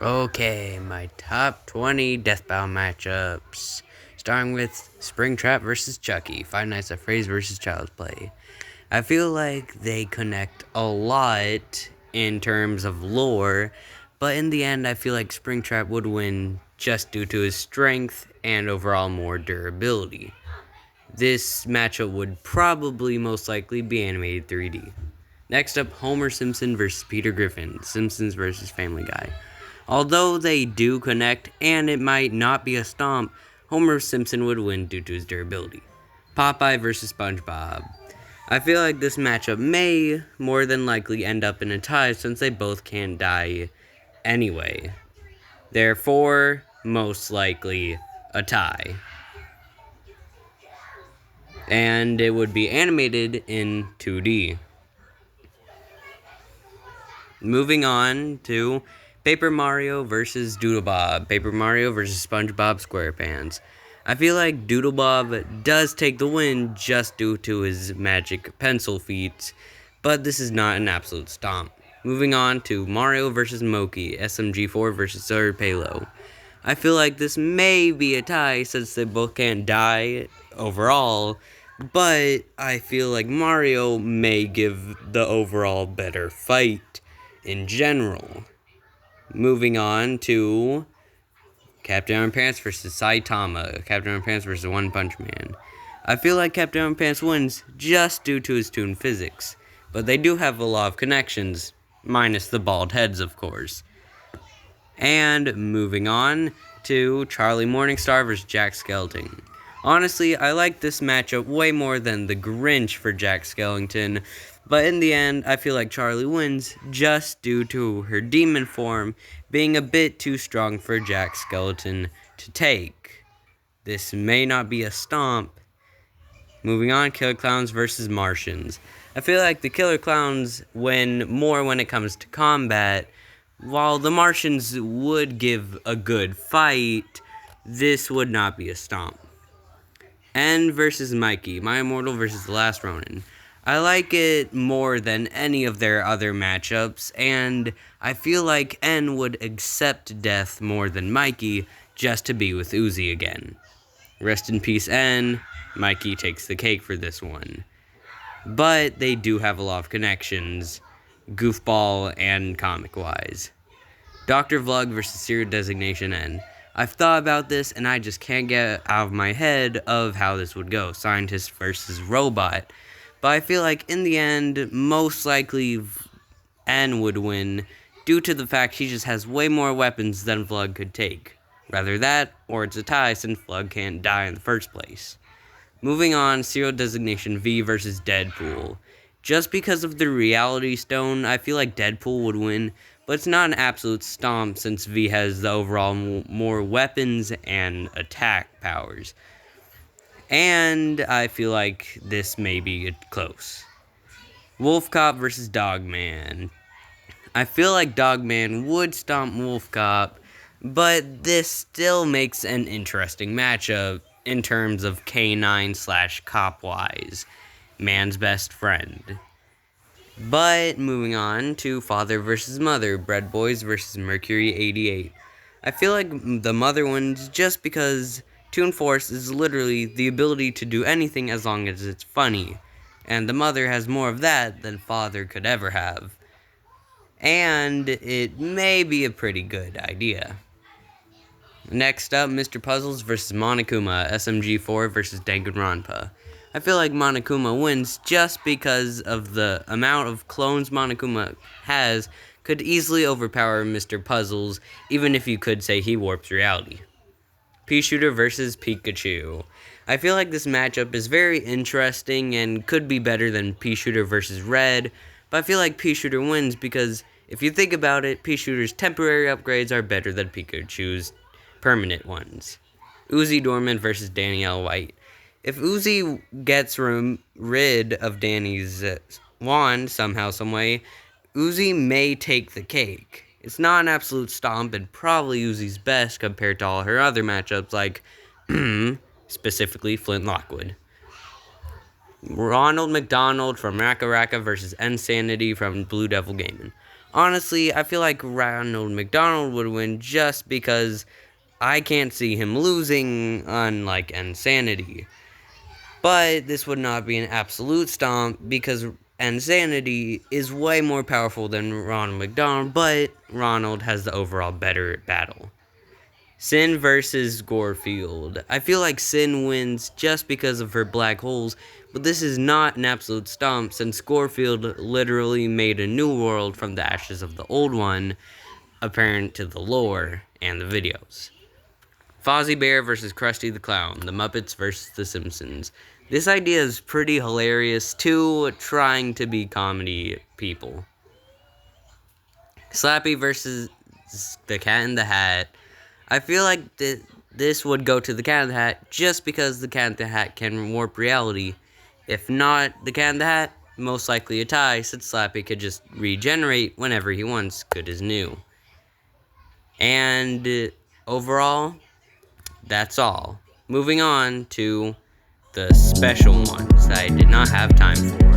Okay, my top 20 Death Battle matchups. Starting with Springtrap versus Chucky, Five Nights at Freddy's versus Child's Play. I feel like they connect a lot in terms of lore, but in the end, I feel like Springtrap would win just due to his strength and overall more durability. This matchup would probably most likely be animated 3D. Next up, Homer Simpson versus Peter Griffin, Simpsons versus Family Guy. Although they do connect, and it might not be a stomp, Homer Simpson would win due to his durability. Popeye versus SpongeBob. I feel like this matchup may more than likely end up in a tie since they both can't die anyway. Therefore, most likely a tie. And it would be animated in 2D. Moving on to Paper Mario versus Doodlebob. Paper Mario versus SpongeBob SquarePants. I feel like Doodlebob does take the win just due to his magic pencil feats, but this is not an absolute stomp. Moving on to Mario versus Moki, SMG4 versus Sir Palo. I feel like this may be a tie since they both can't die overall, but I feel like Mario may give the overall better fight in general. Moving on to Captain Underpants versus Saitama. Captain Underpants versus One Punch Man. I feel like Captain Underpants wins just due to his toon physics, but they do have a lot of connections, minus the bald heads, of course. And moving on to Charlie Morningstar versus Jack Skellington. Honestly, I like this matchup way more than the Grinch for Jack Skellington, but in the end, I feel like Charlie wins just due to her demon form being a bit too strong for Jack Skellington to take. This may not be a stomp. Moving on, Killer Clowns versus Martians. I feel like the Killer Clowns win more when it comes to combat. While the Martians would give a good fight, this would not be a stomp. N versus Mikey, My Immortal versus The Last Ronin. I like it more than any of their other matchups, and I feel like N would accept death more than Mikey just to be with Uzi again. Rest in peace, N. Mikey takes the cake for this one. But they do have a lot of connections, goofball and comic-wise. Dr. Vlug versus Serial Designation N. I've thought about this and I just can't get out of my head of how this would go. Scientist versus robot. But I feel like in the end, most likely N would win due to the fact he just has way more weapons than Vlug could take. Rather that, or it's a tie since Vlug can't die in the first place. Moving on, Serial Designation V versus Deadpool. Just because of the Reality Stone, I feel like Deadpool would win, but it's not an absolute stomp since V has the overall more weapons and attack powers. And I feel like this may be close. Wolf Cop versus Dogman. I feel like Dogman would stomp Wolf Cop, but this still makes an interesting matchup in terms of K9/cop-wise, man's best friend. But moving on to Father versus Mother, Bread Boys versus Mercury 88. I feel like the Mother wins just because Toon Force is literally the ability to do anything as long as it's funny, and the Mother has more of that than Father could ever have. And it may be a pretty good idea. Next up, Mr. Puzzles versus Monokuma, SMG4 versus Danganronpa. I feel like Monokuma wins just because of the amount of clones Monokuma has could easily overpower Mr. Puzzles, even if you could say he warps reality. Pea-Shooter versus Pikachu. I feel like this matchup is very interesting and could be better than Pea-Shooter versus Red, but I feel like Pea-Shooter wins because if you think about it, Pea-Shooter's temporary upgrades are better than Pikachu's permanent ones. Uzi Dorman versus Danielle White. If Uzi gets rid of Danny's wand somehow, someway, Uzi may take the cake. It's not an absolute stomp and probably Uzi's best compared to all her other matchups like, specifically Flint Lockwood. Ronald McDonald from Raka Raka versus Insanity from Blue Devil Gaming. Honestly, I feel like Ronald McDonald would win just because I can't see him losing, unlike Insanity. But this would not be an absolute stomp because Insanity is way more powerful than Ronald McDonald, but Ronald has the overall better battle. Sin versus Gorefield. I feel like Sin wins just because of her black holes, but this is not an absolute stomp since Gorefield literally made a new world from the ashes of the old one, apparent to the lore and the videos. Fozzie Bear versus Krusty the Clown, The Muppets versus The Simpsons. This idea is pretty hilarious too, trying to be comedy people. Slappy versus The Cat in the Hat. I feel like this would go to the Cat in the Hat just because the Cat in the Hat can warp reality. If not the Cat in the Hat, most likely a tie, since Slappy could just regenerate whenever he wants, good as new. And overall, that's all. Moving on to the special ones that I did not have time for.